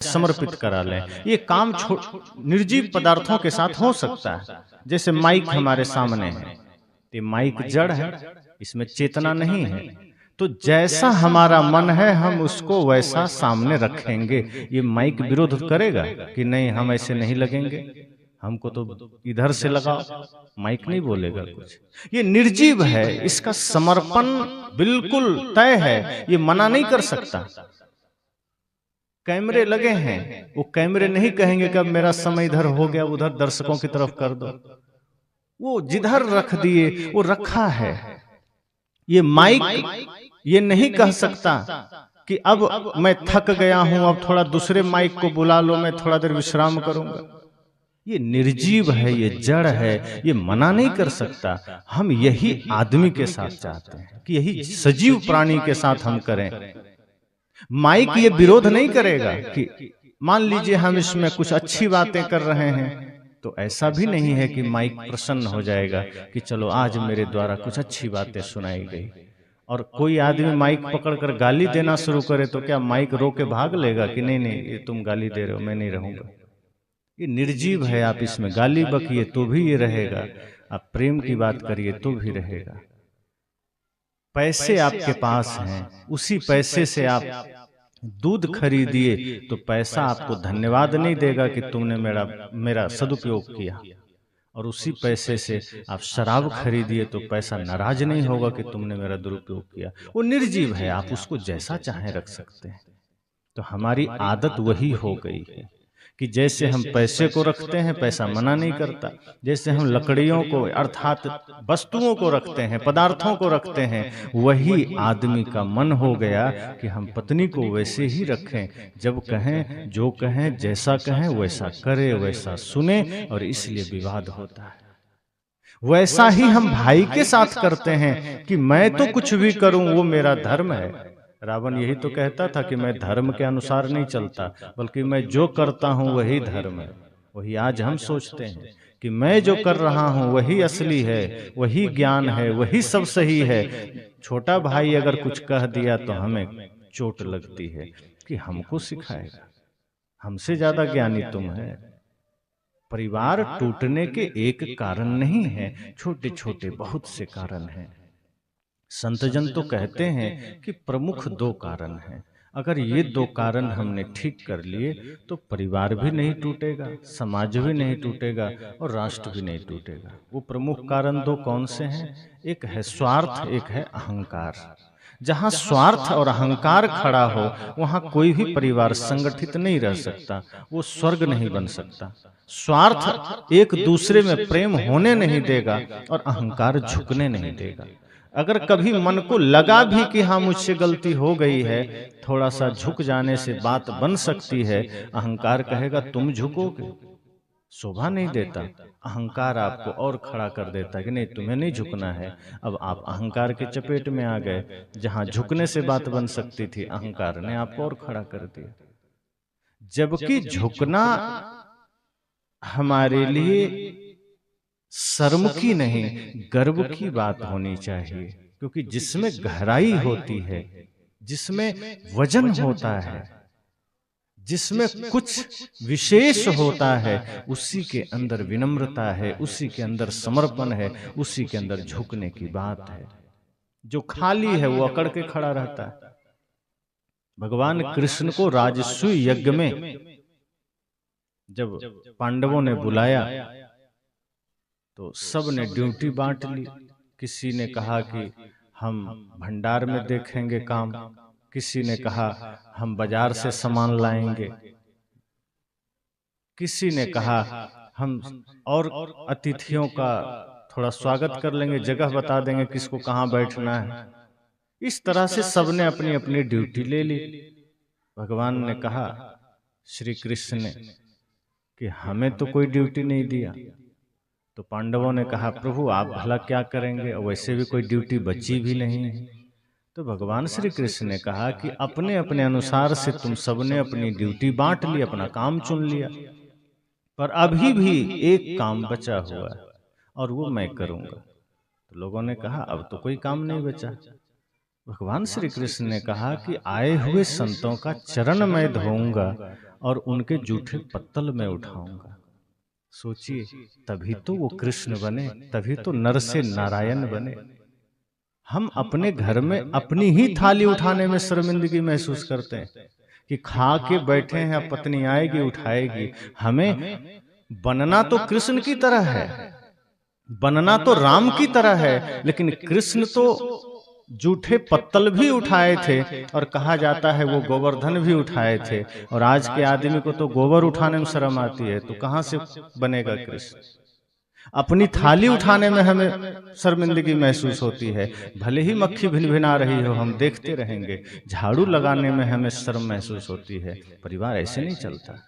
समर्पित करा लें। ये काम निर्जीव पदार्थों के साथ हो सकता है। जैसे माइक हमारे सामने है, ये माइक जड़ है, इसमें चेतना नहीं है। तो जैसा हमारा मन है हम उसको वैसा सामने रखेंगे। ये माइक विरोध करेगा कि नहीं हम ऐसे नहीं लगेंगे, हमको तो इधर से लगाओ, माइक नहीं बोलेगा कुछ। ये निर्जीव है, इसका समर्पण बिल्कुल तय है, ये मना नहीं कर सकता। कैमरे लगे हैं, वो कैमरे नहीं कहेंगे कि अब मेरा समय इधर हो गया, उधर दर्शकों की तरफ कर दो। वो जिधर रख दिए वो रखा है। ये माइक ये नहीं कह सकता कि अब मैं थक गया हूं, अब थोड़ा दूसरे माइक को बुला लो, मैं थोड़ा देर विश्राम करूंगा। ये निर्जीव है, ये जड़ है, ये मना नहीं कर सकता। हम यही आदमी के साथ चाहते हैं कि यही सजीव प्राणी के साथ हम करें। माइक ये विरोध नहीं करेगा कि मान लीजिए हम इसमें कुछ अच्छी बातें कर रहे हैं, तो ऐसा भी नहीं है कि माइक प्रसन्न हो जाएगा कि चलो आज मेरे द्वारा कुछ अच्छी बातें सुनाई गई। और कोई आदमी माइक पकड़कर गाली देना शुरू करे तो क्या माइक रो के भाग लेगा कि नहीं नहीं ये तुम गाली दे रहे हो, मैं नहीं रहूंगा। ये निर्जीव है, आप इसमें गाली बकिए तो भी ये रहेगा, आप प्रेम की बात करिए तो भी रहेगा। पैसे आपके पास हैं, उसी पैसे से आप दूध खरीदिए तो पैसा आपको धन्यवाद नहीं देगा कि तुमने मेरा सदुपयोग किया। और उसी पैसे से आप शराब खरीदिए तो पैसा नाराज नहीं होगा कि तुमने मेरा दुरुपयोग किया। वो निर्जीव है, आप उसको जैसा चाहे रख सकते हैं। तो हमारी आदत वही हो गई है कि जैसे हम पैसे को रखते हैं, पैसा मना नहीं करता। जैसे हम लकड़ियों को अर्थात वस्तुओं को रखते हैं, पदार्थों को रखते हैं, वही आदमी का मन हो गया कि हम पत्नी को वैसे ही रखें, जब कहें, जो कहें, जैसा कहें वैसा करे, वैसा सुने, और इसलिए विवाद होता है। वैसा ही हम भाई के साथ करते हैं कि मैं तो कुछ भी करूं वो मेरा धर्म है। रावण यही तो कहता था कि मैं धर्म के अनुसार नहीं चलता, बल्कि मैं जो करता हूं वही धर्म है। वही आज हम सोचते हैं कि मैं जो कर रहा हूं वही असली है, वही ज्ञान है, वही सब सही है। छोटा भाई अगर कुछ कह दिया तो हमें चोट लगती है कि हमको सिखाएगा, हमसे ज्यादा ज्ञानी तुम है। परिवार टूटने के एक कारण नहीं है, छोटे छोटे बहुत से कारण हैं। संतजन तो कहते हैं कि प्रमुख 2 कारण हैं। अगर ये 2 कारण हमने ठीक कर लिए तो परिवार भी नहीं टूटेगा, समाज भी नहीं टूटेगा और राष्ट्र भी नहीं टूटेगा। वो प्रमुख कारण 2 कौन से हैं? एक है स्वार्थ, एक है अहंकार। जहां स्वार्थ और अहंकार खड़ा हो वहां कोई भी परिवार संगठित नहीं रह सकता, वो स्वर्ग नहीं बन सकता। स्वार्थ एक दूसरे में प्रेम होने नहीं देगा और अहंकार झुकने नहीं देगा। अगर कभी मन को लगा भी कि हाँ मुझसे गलती हो गई है, थोड़ा सा झुक जाने से बात बन सकती है। अहंकार कहेगा तुम झुकोगे, शोभा नहीं देता। अहंकार आपको और खड़ा कर देता है कि नहीं तुम्हें नहीं झुकना है। अब आप अहंकार के चपेट में आ गए, जहां झुकने से बात बन सकती थी अहंकार ने आपको और खड़ा कर दिया। जबकि झुकना हमारे लिए शर्म की नहीं, गर्व की बात होनी चाहिए, क्योंकि जिसमें गहराई होती है, जिसमें वजन होता है, जिसमें कुछ विशेष होता है, उसी के अंदर विनम्रता है, उसी के अंदर समर्पण है, उसी के अंदर झुकने की बात है। जो खाली है वो अकड़ के खड़ा रहता है। भगवान कृष्ण को राजसूय यज्ञ में जब पांडवों ने बुलाया तो सब ने ड्यूटी बांट ली। किसी ने कहा कि हम भंडार में देखेंगे काम, किसी ने कहा हम बाजार से सामान लाएंगे, किसी ने कहा हम और अतिथियों का थोड़ा स्वागत कर लेंगे, जगह बता देंगे किसको कहाँ बैठना है। इस तरह से सबने अपनी अपनी ड्यूटी ले ली। भगवान ने कहा, श्री कृष्ण ने, कि हमें तो कोई ड्यूटी नहीं दिया। तो पांडवों ने कहा प्रभु आप भला क्या करेंगे, वैसे भी कोई ड्यूटी बची भी नहीं है। तो भगवान श्री कृष्ण ने कहा कि अपने अपने अनुसार से तुम सबने अपनी ड्यूटी बांट ली, अपना काम चुन लिया, पर अभी भी एक काम बचा हुआ है और वो मैं करूंगा। तो लोगों ने कहा अब तो कोई काम नहीं बचा। भगवान श्री कृष्ण ने कहा कि आए हुए संतों का चरण मैं धोऊंगा और उनके जूठे पत्तल में उठाऊंगा। सोचिए, तभी तो वो कृष्ण बने, तभी तो नर से नारायण बने। हम अपने घर में अपनी ही थाली उठाने में शर्मिंदगी महसूस करते हैं कि खा के बैठे हैं, अब पत्नी आएगी उठाएगी। हमें बनना तो कृष्ण की तरह है, बनना तो राम की तरह है, लेकिन कृष्ण तो जूठे पत्तल भी उठाए थे और कहा जाता है वो गोवर्धन भी उठाए थे। और आज के आदमी को तो गोबर उठाने में शर्म आती है, तो कहां से बनेगा कृष्ण। अपनी थाली उठाने में हमें शर्मिंदगी महसूस होती है, भले ही मक्खी भिनभिना रही हो हम देखते रहेंगे। झाड़ू लगाने में हमें शर्म महसूस होती है। परिवार ऐसे नहीं चलता।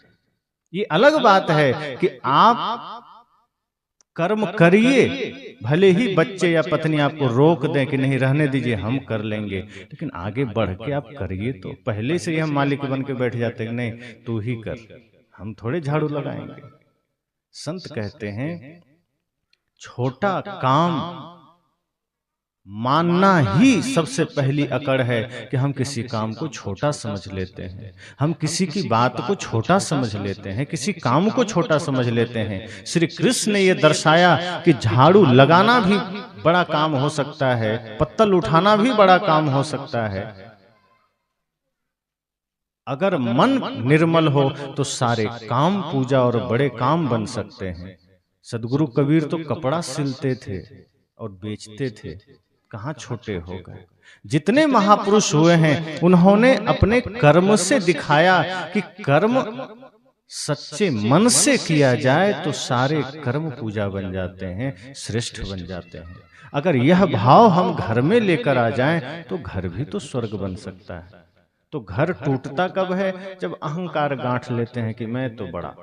ये अलग बात है कि आप कर्म करिए, भले ही बच्चे या पत्नी आपको रोक दें कि नहीं रहने दीजिए हम कर लेंगे, लेकिन आगे बढ़ के आप करिए। तो पहले से ही हम मालिक बन के बैठ जाते हैं, नहीं तू ही कर, हम थोड़े झाड़ू लगाएंगे। संत कहते हैं छोटा काम मानना ही सबसे पहली अकड़ है कि हम किसी काम को छोटा समझ लेते हैं, हम किसी की बात को छोटा समझ लेते हैं, किसी काम को छोटा समझ लेते हैं। श्री कृष्ण ने यह दर्शाया कि झाड़ू लगाना भी बड़ा काम हो सकता है, पत्तल उठाना भी बड़ा काम हो सकता है। अगर मन निर्मल हो तो सारे काम पूजा और बड़े काम बन सकते हैं। सदगुरु कबीर तो कपड़ा सिलते थे और बेचते थे, कहां छोटे हो गए। जितने महापुरुष हुए हैं उन्होंने अपने कर्म से दिखाया कि कर्म सच्चे मन से किया जाए तो सारे कर्म पूजा बन जाते हैं, श्रेष्ठ बन जाते हैं। अगर यह भाव हम घर में लेकर आ जाएं तो घर भी तो स्वर्ग बन सकता है। तो घर टूटता कब है? जब अहंकार गांठ लेते हैं कि मैं तो बड़ा,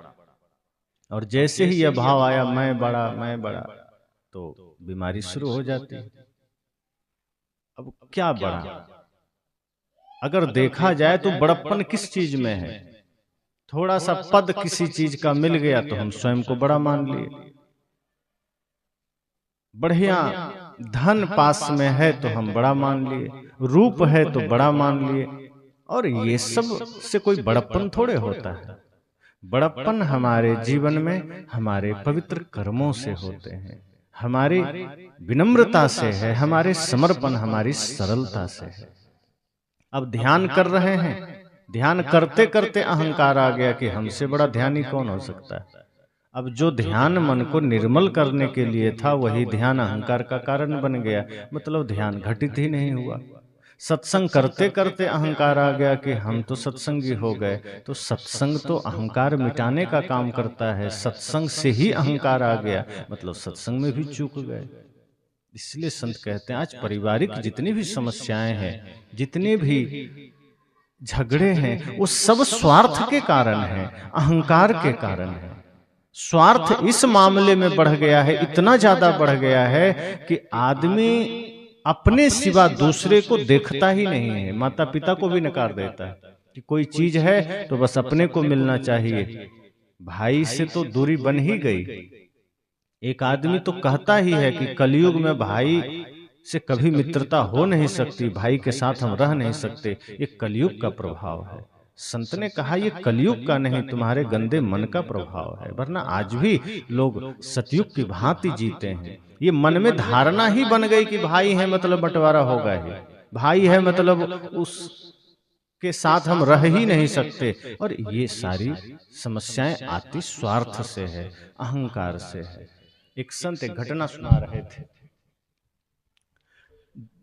और जैसे ही यह भाव आया मैं बड़ा, तो बीमारी शुरू हो जाती है। अब क्या बड़ा? अगर देखा जाए तो बड़प्पन किस चीज में है? थोड़ा सा पद किसी चीज का मिल गया तो हम स्वयं को बड़ा मान लिए। बढ़िया धन पास में है तो हम बड़ा मान लिए, रूप है तो बड़ा मान लिए। और ये सब से कोई बड़प्पन थोड़े होता है। बड़प्पन हमारे जीवन में हमारे पवित्र कर्मों से होते हैं, हमारी विनम्रता से है, हमारे समर्पण, हमारी सरलता से है। अब ध्यान कर रहे हैं, ध्यान करते करते अहंकार आ गया कि हमसे बड़ा ध्यानी कौन हो सकता है। अब जो ध्यान मन को निर्मल करने के लिए था वही ध्यान अहंकार का कारण बन गया, मतलब ध्यान घटित ही नहीं हुआ। सत्संग करते करते अहंकार आ गया कि हम तो सत्संगी हो गए। तो सत्संग तो अहंकार मिटाने का काम करता है, सत्संग से ही अहंकार आ गया, मतलब सत्संग में भी चूक गए। इसलिए संत कहते हैं आज पारिवारिक जितनी भी समस्याएं हैं, जितने भी झगड़े हैं, वो सब स्वार्थ के कारण हैं, अहंकार के कारण है। स्वार्थ इस मामले में बढ़ गया है, इतना ज्यादा बढ़ गया है कि आदमी अपने सिवा दूसरे को देखता ही नहीं है। माता पिता को भी नकार देता है कि कोई चीज है तो बस अपने को मिलना चाहिए। भाई से तो दूरी बन ही गई। एक आदमी तो कहता ही है कि कलयुग में भाई से कभी मित्रता हो नहीं सकती, भाई के साथ हम रह नहीं सकते। ये कलयुग का प्रभाव है। संत ने कहा ये कलयुग का नहीं, तुम्हारे गंदे मन का प्रभाव है। वरना आज भी लोग सतयुग की भांति जीते हैं। ये मन में धारणा ही बन गई कि भाई है मतलब बंटवारा होगा ही, भाई है मतलब उस के साथ हम रह ही नहीं सकते। और ये सारी समस्याएं आती स्वार्थ से है, अहंकार से है। एक संत एक घटना सुना रहे थे।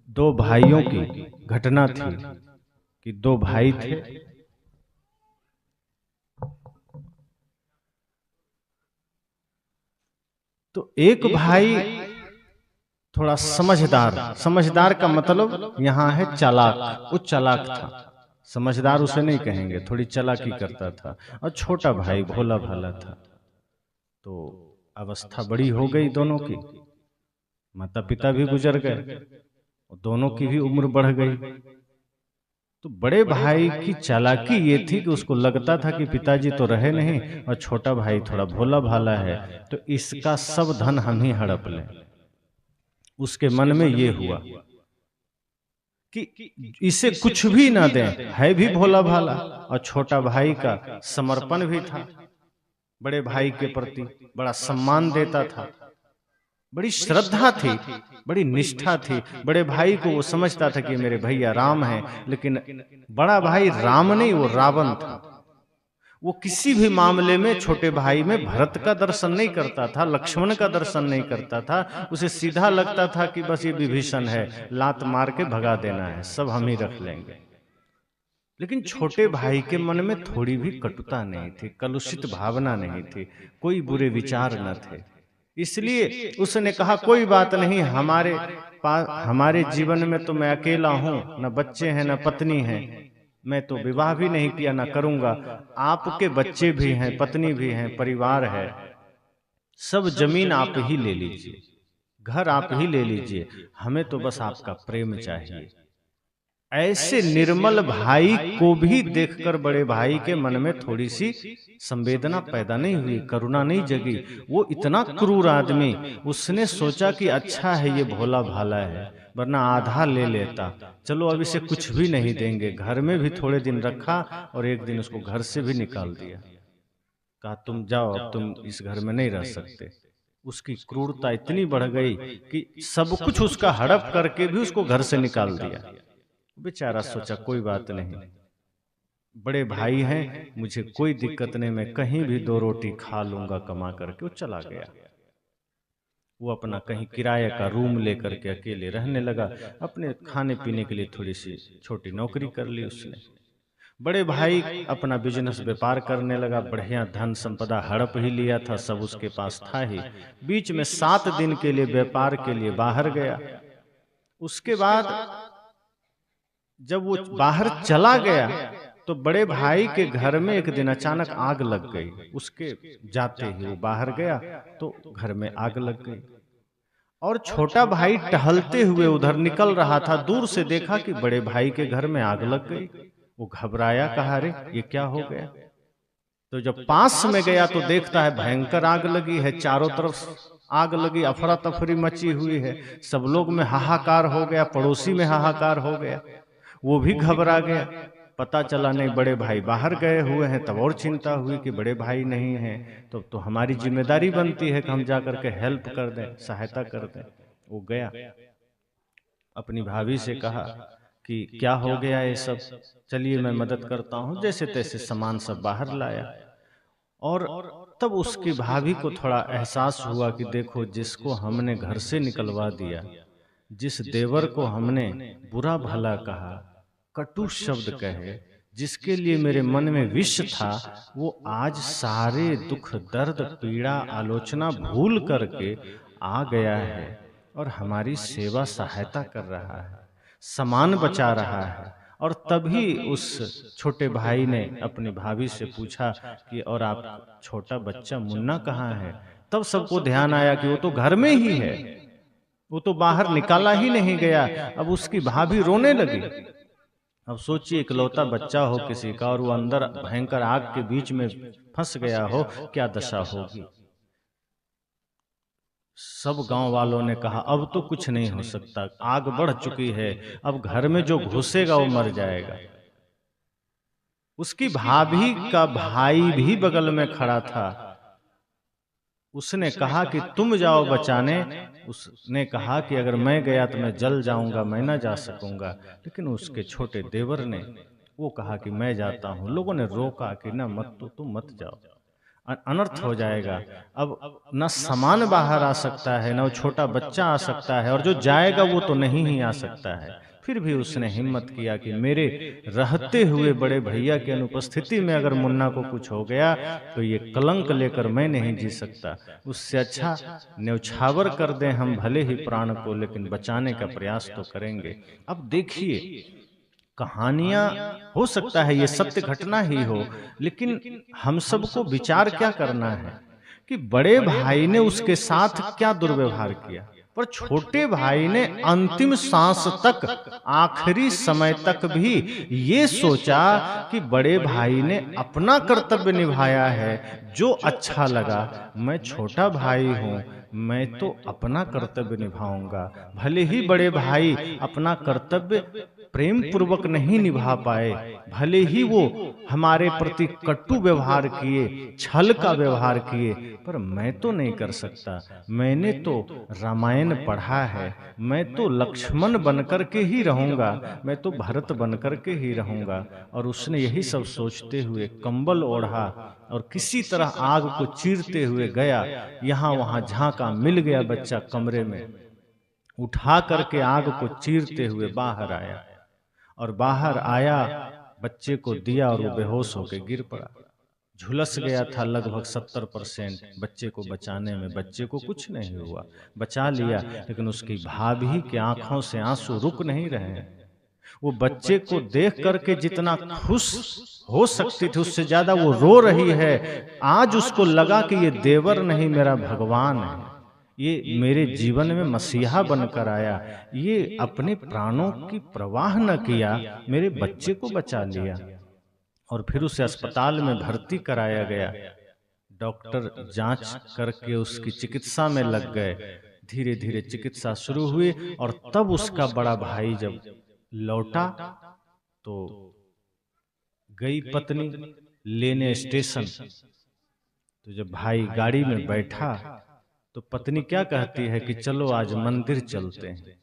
दो भाइयों की घटना थी कि दो भाई थे। तो एक भाई थोड़ा समझदार का मतलब यहाँ है चालाक, वो चालाक था। समझदार उसे नहीं कहेंगे, थोड़ी चालाकी करता था। और छोटा भाई भोला भाला था। तो अवस्था बड़ी हो गई दोनों की, माता पिता भी गुजर गए, दोनों की भी उम्र बढ़ गई। तो बड़े भाई की चालाकी ये थी कि उसको लगता था कि पिताजी तो रहे नहीं और छोटा भाई थोड़ा भोला भाला है, तो इसका सब धन हम ही हड़प लें। उसके मन में ये हुआ कि इसे कुछ भी ना दें, है भी भोला भाला, और छोटा भाई का समर्पण भी था, बड़े भाई के प्रति बड़ा सम्मान देता था, बड़ी श्रद्धा थी, बड़ी निष्ठा थी। बड़े भाई को वो समझता था कि मेरे भैया राम हैं, लेकिन बड़ा भाई राम नहीं, वो रावण था। वो किसी भी मामले में छोटे भाई में भरत का दर्शन नहीं करता था, लक्ष्मण का दर्शन नहीं करता था। उसे सीधा लगता था कि बस ये विभीषण है, लात मार के भगा देना है, सब हम ही रख लेंगे। लेकिन छोटे भाई के मन में थोड़ी भी कटुता नहीं थी, कलुषित भावना नहीं थी, कोई बुरे विचार न थे। इसलिए उसने कहा कोई बात नहीं, हमारे जीवन में तो मैं अकेला हूं, न बच्चे हैं न पत्नी है, मैं तो विवाह भी नहीं किया, ना करूंगा। आपके बच्चे भी हैं, पत्नी भी हैं, परिवार है, सब जमीन आप ही ले लीजिए, घर आप ही ले लीजिए, हमें तो बस आपका प्रेम चाहिए। ऐसे निर्मल भाई को भी देखकर बड़े भाई के मन में थोड़ी सी संवेदना पैदा नहीं हुई, करुणा नहीं जगी। वो इतना क्रूर आदमी, उसने सोचा कि अच्छा है ये भोला भाला है, वरना आधा ले लेता। चलो अब इसे कुछ भी नहीं देंगे। घर में भी थोड़े दिन रखा और एक दिन उसको घर से भी निकाल दिया, कहा तुम जाओ, अब तुम इस घर में नहीं रह सकते। उसकी क्रूरता इतनी बढ़ गई कि सब कुछ उसका हड़प करके भी उसको घर से निकाल दिया। बेचारा सोचा कोई बात नहीं, बड़े भाई हैं, मुझे कोई दिक्कत नहीं, मैं कहीं भी 2 रोटी खा लूंगा कमा करके। वो चला गया, वो अपना कहीं किराए का रूम लेकर के अकेले रहने लगा। अपने खाने पीने के लिए थोड़ी सी छोटी नौकरी कर ली उसने। बड़े भाई अपना बिजनेस व्यापार करने लगा, बढ़िया धन संपदा हड़प ही लिया था, सब उसके पास था ही। बीच में 7 दिन के लिए व्यापार के लिए बाहर गया। उसके बाद जब वो बाहर चला गया तो बड़े भाई के घर में एक दिन अचानक आग लग गई। उसके जाते ही वो बाहर गया तो घर में आग लग गई, और छोटा भाई टहलते हुए उधर निकल रहा था, दूर से देखा कि बड़े भाई के घर में आग लग गई। वो घबराया, कहा अरे ये क्या हो गया। तो जब पास में गया तो देखता है भयंकर आग लगी है, चारों तरफ आग लगी, अफरा तफरी मची हुई है, सब लोग में हाहाकार हो गया, पड़ोसी में हाहाकार हो गया। वो भी घबरा गया, पता चला नहीं बड़े भाई बाहर गए हुए हैं। तब और चिंता हुई कि बड़े भाई नहीं हैं तो हमारी जिम्मेदारी बनती है कि हम जाकर के हेल्प कर दें, सहायता कर दें। वो गया, अपनी भाभी से कहा कि क्या हो गया ये सब, चलिए मैं मदद करता हूँ। जैसे तैसे सामान सब बाहर लाया, और तब उसकी भाभी को थोड़ा एहसास हुआ कि देखो, जिसको हमने घर से निकलवा दिया, जिस देवर को हमने बुरा भला कहा, कटु शब्द कहे, जिसके लिए मेरे मन में विष था, वो आज सारे दुख दर्द पीड़ा आलोचना भूल करके आ गया है और हमारी सेवा सहायता कर रहा है, सामान बचा रहा है। और तभी उस छोटे भाई ने अपनी भाभी से पूछा कि और आप छोटा बच्चा मुन्ना कहाँ है। तब सबको ध्यान आया कि वो तो घर में ही है, वो तो बाहर निकाला ही नहीं गया। अब उसकी भाभी रोने लगी। अब सोचिए, इकलौता बच्चा हो किसी का और वो अंदर भयंकर आग के बीच में फंस गया हो, क्या दशा होगी। सब गांव वालों ने कहा अब तो कुछ नहीं हो सकता, आग बढ़ चुकी है, अब घर में जो घुसेगा वो मर जाएगा। उसकी भाभी का भाई भी बगल में खड़ा था, उसने कहा कि तुम जाओ बचाने। उसने कहा कि अगर मैं गया तो मैं जल जाऊंगा, मैं ना जा सकूंगा। लेकिन उसके छोटे देवर ने वो कहा कि मैं जाता हूं। लोगों ने रोका कि ना मत, तो तुम मत जाओ, अनर्थ हो जाएगा। अब न सामान बाहर आ सकता है, न वो छोटा बच्चा आ सकता है, और जो जाएगा वो तो नहीं ही आ सकता है। फिर भी उसने हिम्मत किया कि मेरे रहते हुए बड़े भैया की अनुपस्थिति में अगर मुन्ना को कुछ हो गया तो ये कलंक लेकर मैं नहीं जी सकता। उससे अच्छा न्यौछावर कर दें हम भले ही प्राण को, लेकिन बचाने का प्रयास तो करेंगे। अब देखिए, कहानियां हो सकता है ये सत्य घटना ही हो, लेकिन हम सबको विचार क्या करना है कि बड़े भाई ने उसके साथ क्या दुर्व्यवहार किया, पर छोटे भाई ने अंतिम सांस तक, आखिरी समय तक भी ये सोचा कि बड़े भाई ने अपना कर्तव्य निभाया है, जो अच्छा लगा। मैं छोटा भाई हूं, मैं तो अपना कर्तव्य निभाऊंगा, भले ही बड़े भाई अपना कर्तव्य प्रेम पूर्वक नहीं निभा पाए, भले ही वो हमारे प्रति कटु व्यवहार किए, छल का व्यवहार किए, पर मैं तो नहीं कर सकता। मैंने तो रामायण पढ़ा है, मैं तो लक्ष्मण बनकर के ही रहूंगा, मैं तो भरत बनकर के ही रहूंगा। और उसने यही सब सोचते हुए कंबल ओढ़ा और किसी तरह आग को चीरते हुए गया। यहां वहां झांका, मिल गया बच्चा कमरे में, उठा करके आग को चीरते हुए बाहर आया। और बाहर आया, बच्चे को दिया और वो बेहोश होकर गिर पड़ा। झुलस गया था लगभग 70%। बच्चे को बचाने में बच्चे को कुछ नहीं हुआ, बचा लिया, लेकिन उसकी भाभी के आंखों से आंसू रुक नहीं रहे हैं। वो बच्चे को देख करके जितना खुश हो सकती थी, उससे ज्यादा वो रो रही है। आज उसको लगा कि ये देवर नहीं, मेरा भगवान है, ये मेरे जीवन में मसीहा बनकर आया, ये अपने प्राणों की परवाह न किया, मेरे बच्चे को बचा लिया। और फिर उसे अस्पताल में भर्ती कराया गया। डॉक्टर जांच करके उसकी चिकित्सा में लग गए। धीरे धीरे चिकित्सा शुरू हुई और तब उसका बड़ा भाई जब लौटा तो गई पत्नी लेने स्टेशन। तो जब भाई गाड़ी में बैठा तो पत्नी क्या कहती है कि चलो आज मंदिर चलते हैं।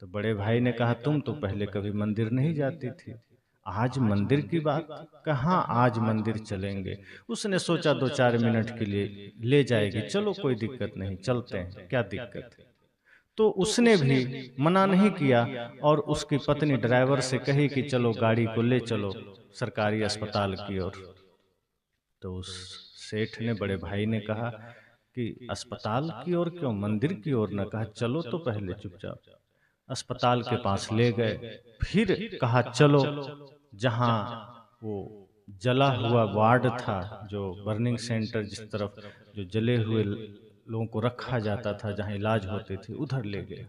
तो बड़े भाई ने कहा तुम तो पहले कभी मंदिर नहीं जाती थी, आज मंदिर की बात, कहाँ आज मंदिर चलेंगे। उसने सोचा 2-4 मिनट के लिए ले जाएगी, चलो कोई दिक्कत नहीं, चलते हैं, क्या दिक्कत है। तो उसने भी मना नहीं किया और उसकी पत्नी ड्राइवर से कही कि चलो गाड़ी को ले चलो सरकारी अस्पताल की ओर। तो उस सेठ ने, बड़े भाई ने कहा कि अस्पताल की ओर क्यों, मंदिर की ओर न, कहा चलो तो पहले चुपचाप। अस्पताल के पास ले गए, फिर कहा चलो जहां वो जला हुआ वार्ड था, जो बर्निंग सेंटर, जिस तरफ जो जले हुए लोगों को रखा जाता था, जहां इलाज होते थे, उधर ले गए।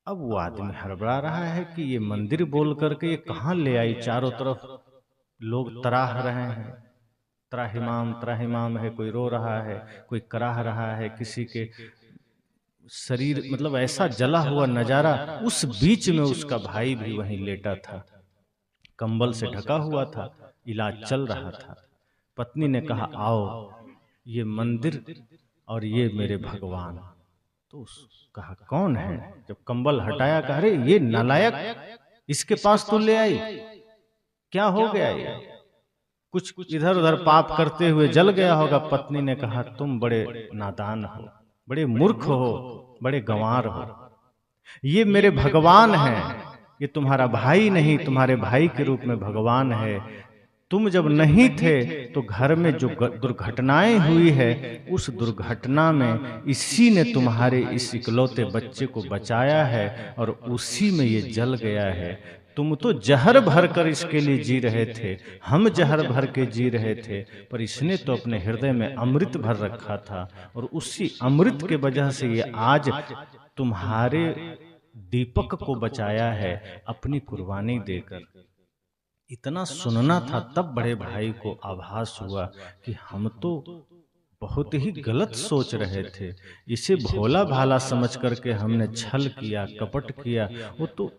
अब वो आदमी हड़बड़ा रहा है कि ये मंदिर बोल करके ये कहाँ ले आई, चारों तरफ लोग तराह रहे हैं, त्राहिमाम त्राहिमाम है, कोई रो रहा है, कोई कराह रहा है, किसी के शरीर मतलब ऐसा जला हुआ नजारा। उस बीच में उसका भाई भी वहीं लेटा था, कंबल से ढका हुआ था, इलाज चल रहा था। पत्नी ने कहा आओ, ये मंदिर और ये मेरे भगवान। तो कहा कौन है। जब कंबल हटाया कहा अरे ये नालायक, इसके पास तो ले आई, क्या हो गया ये, कुछ इधर उधर पाप करते हुए जल गया होगा। पत्नी ने कहा तुम बड़े नादान हो, बड़े मूर्ख हो, बड़े गंवार हो, ये मेरे भगवान हैं, ये तुम्हारा भाई नहीं, तुम्हारे भाई के रूप में भगवान है। तुम जब नहीं थे तो घर में जो दुर्घटनाएं हुई है, उस दुर्घटना में इसी ने तुम्हारे इस इकलौते बच्चे को बचाया है और उसी में ये जल गया है। तुम तो जहर भर कर इसके लिए जी रहे थे, हम जहर भर के जी रहे थे, पर इसने तो अपने हृदय में अमृत भर रखा था और उसी अमृत के वजह से ये आज तुम्हारे दीपक को बचाया है अपनी कुर्बानी देकर। इतना सुनना था तब बड़े भाई को आभास हुआ कि हम तो बहुत ही गलत सोच रहे थे, इसे भोला भाला समझ करके हमने छल किया, कपट किया। वो तो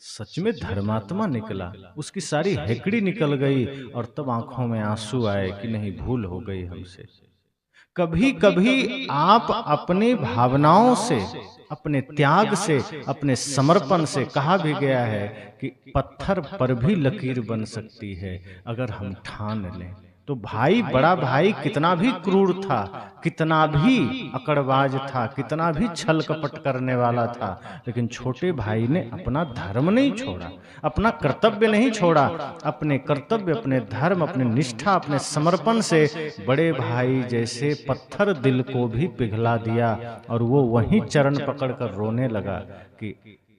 सच में धर्मात्मा निकला, उसकी सारी हेकड़ी निकल गई और तब आंखों में आंसू आए कि नहीं, भूल हो गई हमसे। कभी कभी आप अपने भावनाओं से, अपने त्याग से, अपने समर्पण से, कहा भी गया है कि पत्थर पर भी लकीर बन सकती है अगर हम ठान लें। तो भाई, बड़ा भाई कितना भी क्रूर था, कितना भी अकड़बाज था, कितना भी छल कपट करने वाला था, लेकिन छोटे भाई ने अपना धर्म नहीं छोड़ा, अपना कर्तव्य नहीं छोड़ा। अपने कर्तव्य, अपने धर्म, अपने निष्ठा, अपने समर्पण से बड़े भाई जैसे पत्थर दिल को भी पिघला दिया और वो वहीं चरण पकड़कर रोने लगा कि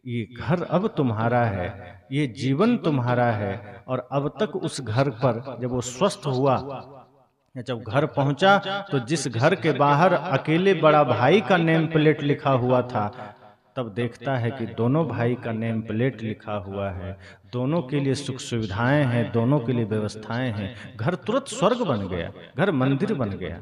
ये घर अब तुम्हारा है, ये जीवन तुम्हारा है। और अब तक उस घर पर जब वो स्वस्थ हुआ, जब घर पहुंचा तो जिस घर के बाहर अकेले बड़ा भाई का नेम प्लेट लिखा हुआ था, तब देखता है कि दोनों भाई का नेम प्लेट लिखा हुआ है, दोनों के लिए सुख सुविधाएं हैं, दोनों के लिए व्यवस्थाएं हैं। घर तुरंत स्वर्ग बन गया, घर मंदिर बन गया।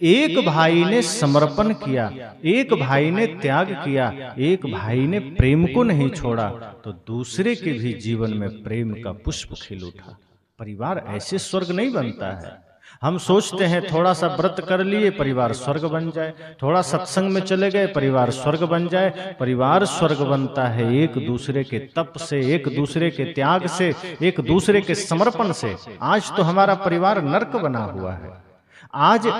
एक भाई ने समर्पण किया, एक भाई ने त्याग किया, एक भाई ने प्रेम को नहीं छोड़ा, तो दूसरे के भी जीवन में प्रेम का पुष्प खिल उठा। परिवार ऐसे स्वर्ग नहीं बनता है। हम सोचते हैं थोड़ा सा व्रत कर लिए परिवार स्वर्ग बन जाए, थोड़ा सत्संग में चले गए परिवार स्वर्ग बन जाए। परिवार स्वर्ग बनता है एक दूसरे के तप से, एक दूसरे के त्याग से, एक दूसरे के समर्पण से। आज तो हमारा परिवार नर्क बना हुआ है। आज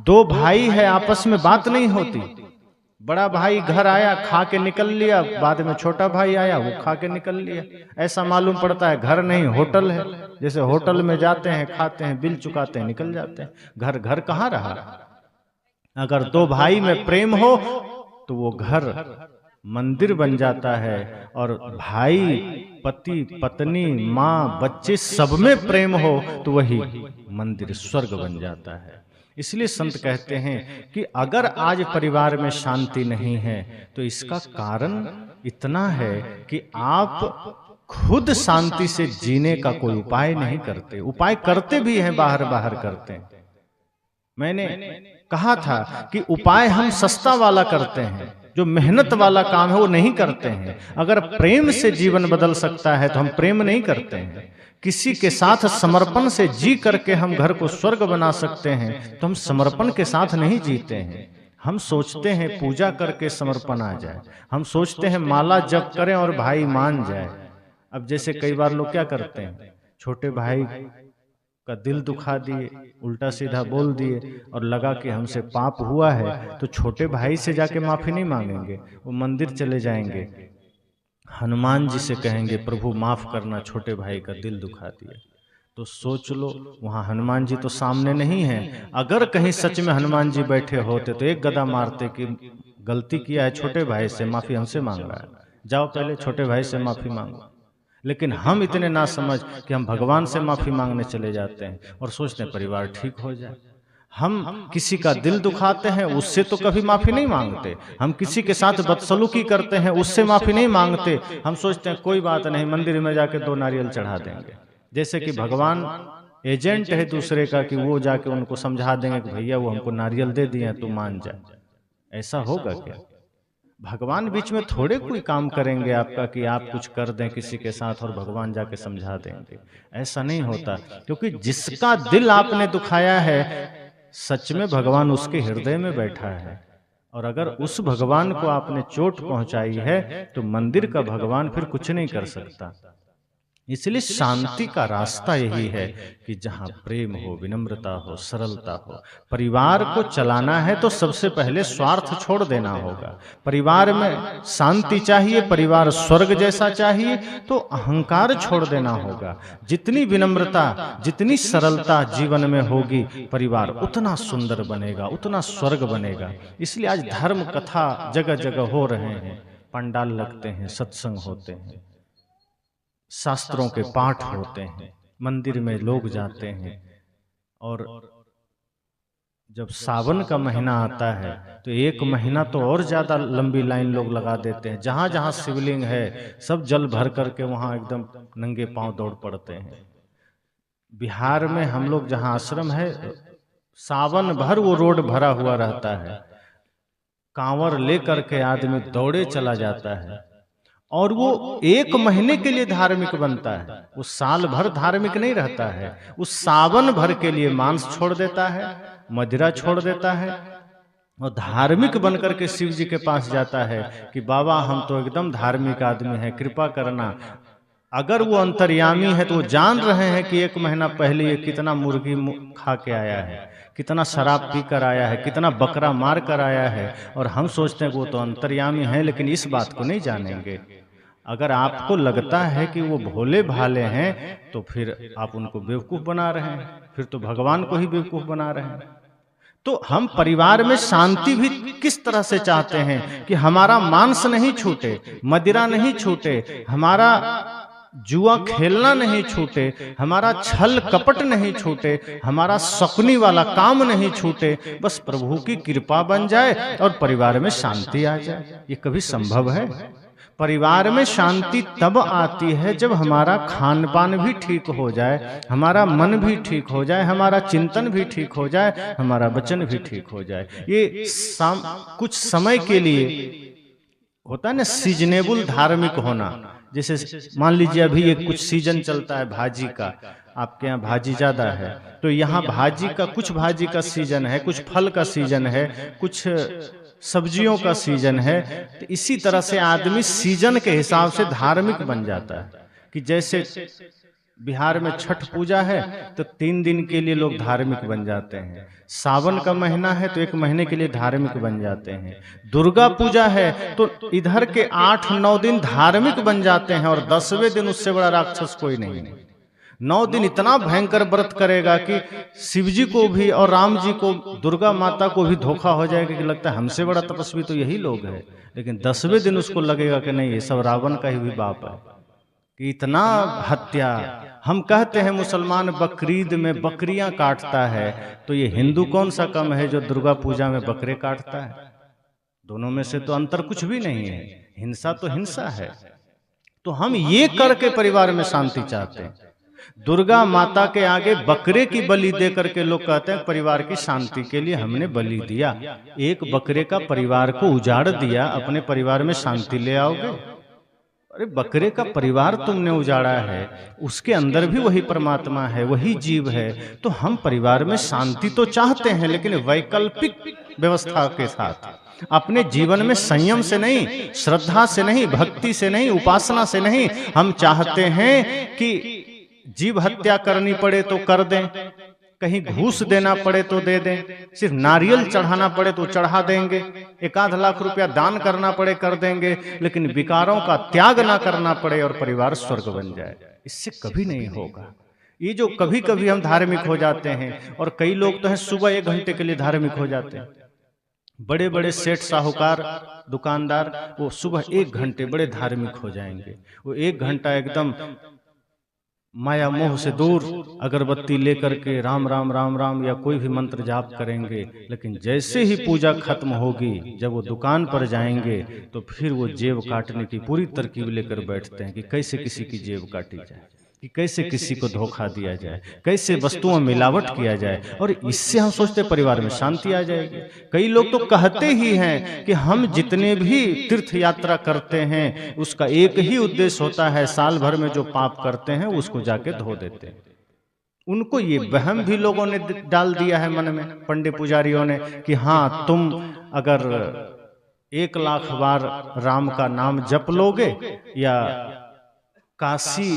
दो भाई है, आपस में बात नहीं होती। बड़ा भाई घर आया, खा के निकल लिया, बाद में छोटा भाई आया, वो खा के निकल लिया। ऐसा मालूम पड़ता है घर नहीं होटल है। जैसे होटल में जाते हैं, खाते हैं, बिल चुकाते हैं, निकल जाते हैं। घर घर कहाँ रहा। अगर दो भाई में प्रेम हो तो वो घर मंदिर बन जाता है, और भाई, पति, पत्नी, माँ, बच्चे सब में प्रेम हो तो वही मंदिर स्वर्ग बन जाता है। इसलिए संत कहते हैं कि अगर आज परिवार में शांति नहीं है तो इसका कारण इतना है कि आप खुद शांति से जीने का कोई उपाय नहीं करते। उपाय करते भी हैं, बाहर बाहर करते हैं। मैंने कहा था कि उपाय हम सस्ता वाला करते हैं, जो मेहनत वाला काम है वो नहीं करते हैं। अगर प्रेम से जीवन बदल सकता है तो हम प्रेम नहीं करते हैं। किसी के साथ समर्पण से जी करके हम घर को स्वर्ग बना सकते हैं तो हम समर्पण के साथ नहीं जीते हैं। हम सोचते हैं पूजा करके समर्पण आ जाए, हम सोचते हैं माला जप करें और भाई मान जाए। अब जैसे कई बार लोग क्या करते हैं, छोटे भाई का दिल दुखा दिए, उल्टा सीधा बोल दिए और लगा कि हमसे पाप हुआ है, तो छोटे भाई से जाके माफी नहीं मांगेंगे, वो मंदिर चले जाएंगे, हनुमान जी से कहेंगे प्रभु माफ करना, छोटे भाई का दिल दुखा दिया। तो सोच लो, वहां हनुमान जी तो सामने नहीं है। अगर कहीं सच में हनुमान जी बैठे होते तो एक गदा मारते कि गलती किया है, छोटे भाई से माफी हमसे मांग रहा है, जाओ पहले छोटे भाई से माफी मांगो। लेकिन हम इतने ना समझ कि हम भगवान से माफी मांगने चले जाते हैं और सोचते हैं परिवार ठीक हो जाए। हम किसी का दिल दुखाते हैं, उससे तो कभी माफी नहीं मांगते। हम किसी के साथ बदसलूकी करते हैं, उससे माफी नहीं मांगते। हम सोचते हैं कोई बात नहीं, मंदिर में जाके 2 नारियल चढ़ा देंगे। जैसे कि भगवान एजेंट है दूसरे का, कि वो जाके उनको समझा देंगे कि भैया वो हमको नारियल दे दिए, तू मान जा। ऐसा होगा क्या? भगवान बीच में थोड़े कोई काम करेंगे आपका कि आप कुछ कर दें किसी के साथ और भगवान जाके समझा देंगे। ऐसा नहीं होता, क्योंकि जिसका दिल आपने दुखाया है सच में भगवान उसके हृदय में बैठा है। और अगर उस भगवान को आपने चोट पहुंचाई है तो मंदिर का भगवान फिर कुछ नहीं कर सकता। इसलिए शांति का रास्ता यही है कि जहां प्रेम हो, विनम्रता हो, सरलता हो। परिवार को चलाना है तो सबसे पहले स्वार्थ छोड़ देना होगा। परिवार में शांति चाहिए, परिवार स्वर्ग जैसा चाहिए तो अहंकार छोड़ देना होगा। जितनी विनम्रता, जितनी सरलता जीवन में होगी, परिवार उतना सुंदर बनेगा, उतना स्वर्ग बनेगा। इसलिए आज धर्म कथा जगह जगह हो रहे हैं, पंडाल लगते हैं, सत्संग होते हैं, शास्त्रों के पाठ होते हैं, मंदिर में लोग जाते हैं। और जब सावन का महीना आता है तो 1 महीना तो और ज्यादा लंबी लाइन लोग लगा देते हैं। जहां जहां शिवलिंग है सब जल भर करके वहां एकदम नंगे पांव दौड़ पड़ते हैं। बिहार में हम लोग जहां आश्रम है, सावन भर वो रोड भरा हुआ रहता है, कांवर लेकर के आदमी दौड़े चला जाता है। और वो 1 महीने के लिए धार्मिक बनता है, वो साल भर धार्मिक नहीं रहता है। उस सावन भर के लिए मांस छोड़ देता है, मदिरा छोड़ देता है और धार्मिक बनकर के शिव जी के पास जाता है कि बाबा हम तो एकदम धार्मिक आदमी हैं, कृपा करना। अगर वो अंतर्यामी है तो वो जान रहे हैं कि 1 महीना पहले ये कितना मुर्गी खा के आया है, कितना शराब पी कर आया है, कितना बकरा मार कर आया है। और हम सोचते हैं कि वो तो अंतर्यामी है, लेकिन इस बात को नहीं जानेंगे। अगर आपको लगता है कि वो भोले भाले हैं तो फिर आप उनको बेवकूफ बना रहे हैं, फिर तो भगवान को ही बेवकूफ बना रहे हैं। तो हम परिवार में शांति भी किस तरह से चाहते हैं कि हमारा मांस नहीं छूटे, मदिरा नहीं छूटे, हमारा जुआ खेलना नहीं छूटे, हमारा छल कपट नहीं छूटे, हमारा शकुनी वाला काम नहीं छूटे, बस प्रभु की कृपा बन जाए और परिवार में शांति आ जाए। ये कभी संभव है? परिवार में शांति तब आती है जब हमारा खान पान भी ठीक हो जाए, हमारा मन भी ठीक हो जाए, हमारा चिंतन भी ठीक हो जाए, हमारा वचन भी ठीक हो जाए। ये कुछ समय के लिए होता है ना, सीजनेबल धार्मिक होना। जैसे मान लीजिए अभी ये कुछ सीजन चलता है भाजी का, आपके यहाँ भाजी ज्यादा है तो यहाँ भाजी का, कुछ भाजी का सीजन है, कुछ फल का सीजन है, कुछ सब्जियों का सीजन है। तो इसी तरह से आदमी सीजन के हिसाब से धार्मिक बन जाता है। कि जैसे बिहार में छठ पूजा है तो 3 दिन के लिए लोग धार्मिक बन जाते हैं, सावन का महीना है तो 1 महीने के लिए धार्मिक बन जाते हैं, दुर्गा पूजा है तो इधर के 8-9 दिन धार्मिक बन जाते हैं, और 10वें दिन उससे बड़ा राक्षस कोई नहीं है। 9 दिन इतना भयंकर व्रत करेगा कि शिव जी को भी और राम जी को, दुर्गा माता को भी धोखा हो जाएगा कि लगता है हमसे बड़ा तपस्वी तो यही लोग हैं। लेकिन 10वें दिन उसको लगेगा कि नहीं, ये सब रावण का ही भी बाप है कि इतना हत्या। हम कहते हैं मुसलमान बकरीद में बकरियां काटता है, तो ये हिंदू कौन सा कम है जो दुर्गा पूजा में बकरे काटता है? दोनों में से तो अंतर कुछ भी नहीं है, हिंसा तो हिंसा है। तो हम ये करके परिवार में शांति चाहते हैं। दुर्गा माता के आगे बकरे की बलि दे करके लोग कहते हैं परिवार की शांति के लिए हमने बलि दिया। एक बकरे का परिवार को उजाड़ दिया, अपने परिवार में शांति ले आओगे? अरे बकरे का परिवार तुमने उजाड़ा है, उसके अंदर भी वही परमात्मा है, वही जीव है। तो हम परिवार में शांति तो चाहते हैं, लेकिन वैकल्पिक व्यवस्था के साथ, अपने जीवन में संयम से नहीं, श्रद्धा से नहीं, भक्ति से नहीं, उपासना से नहीं। हम चाहते हैं कि जीव हत्या करनी पड़े तो कर दें, कहीं घूस देना पड़े तो दे दें, सिर्फ नारियल चढ़ाना पड़े तो चढ़ा देंगे, 1-8 लाख रुपया दान करना पड़े कर देंगे, लेकिन विकारों का त्याग ना करना पड़े और परिवार स्वर्ग बन जाए। इससे कभी नहीं होगा। ये जो कभी कभी हम धार्मिक हो जाते हैं, और कई लोग तो हैं सुबह 1 घंटे के लिए धार्मिक हो जाते हैं। बड़े बड़े सेठ साहूकार दुकानदार, वो सुबह 1 घंटे बड़े धार्मिक हो जाएंगे। वो 1 घंटा एकदम माया मोह से दूर अगरबत्ती लेकर के राम राम राम राम या कोई भी मंत्र जाप करेंगे। लेकिन जैसे ही पूजा खत्म होगी, जब वो दुकान पर जाएंगे तो फिर वो जेब काटने की पूरी तरकीब लेकर बैठते हैं कि कैसे किसी की जेब काटी जाए, कि कैसे किसी को धोखा दिया जाए, कैसे वस्तुओं में मिलावट किया जाए, और इससे हम सोचते परिवार में शांति आ जाएगी। कई लोग तो कहते ही हैं कि हम जितने भी तीर्थ यात्रा करते हैं उसका एक ही उद्देश्य होता है, साल भर में जो पाप करते हैं उसको जाके धो देते हैं। उनको ये वहम भी लोगों ने डाल दिया है मन में, पंडित पुजारियों ने, कि हाँ तुम अगर 1 लाख बार राम का नाम जप लोगे या काशी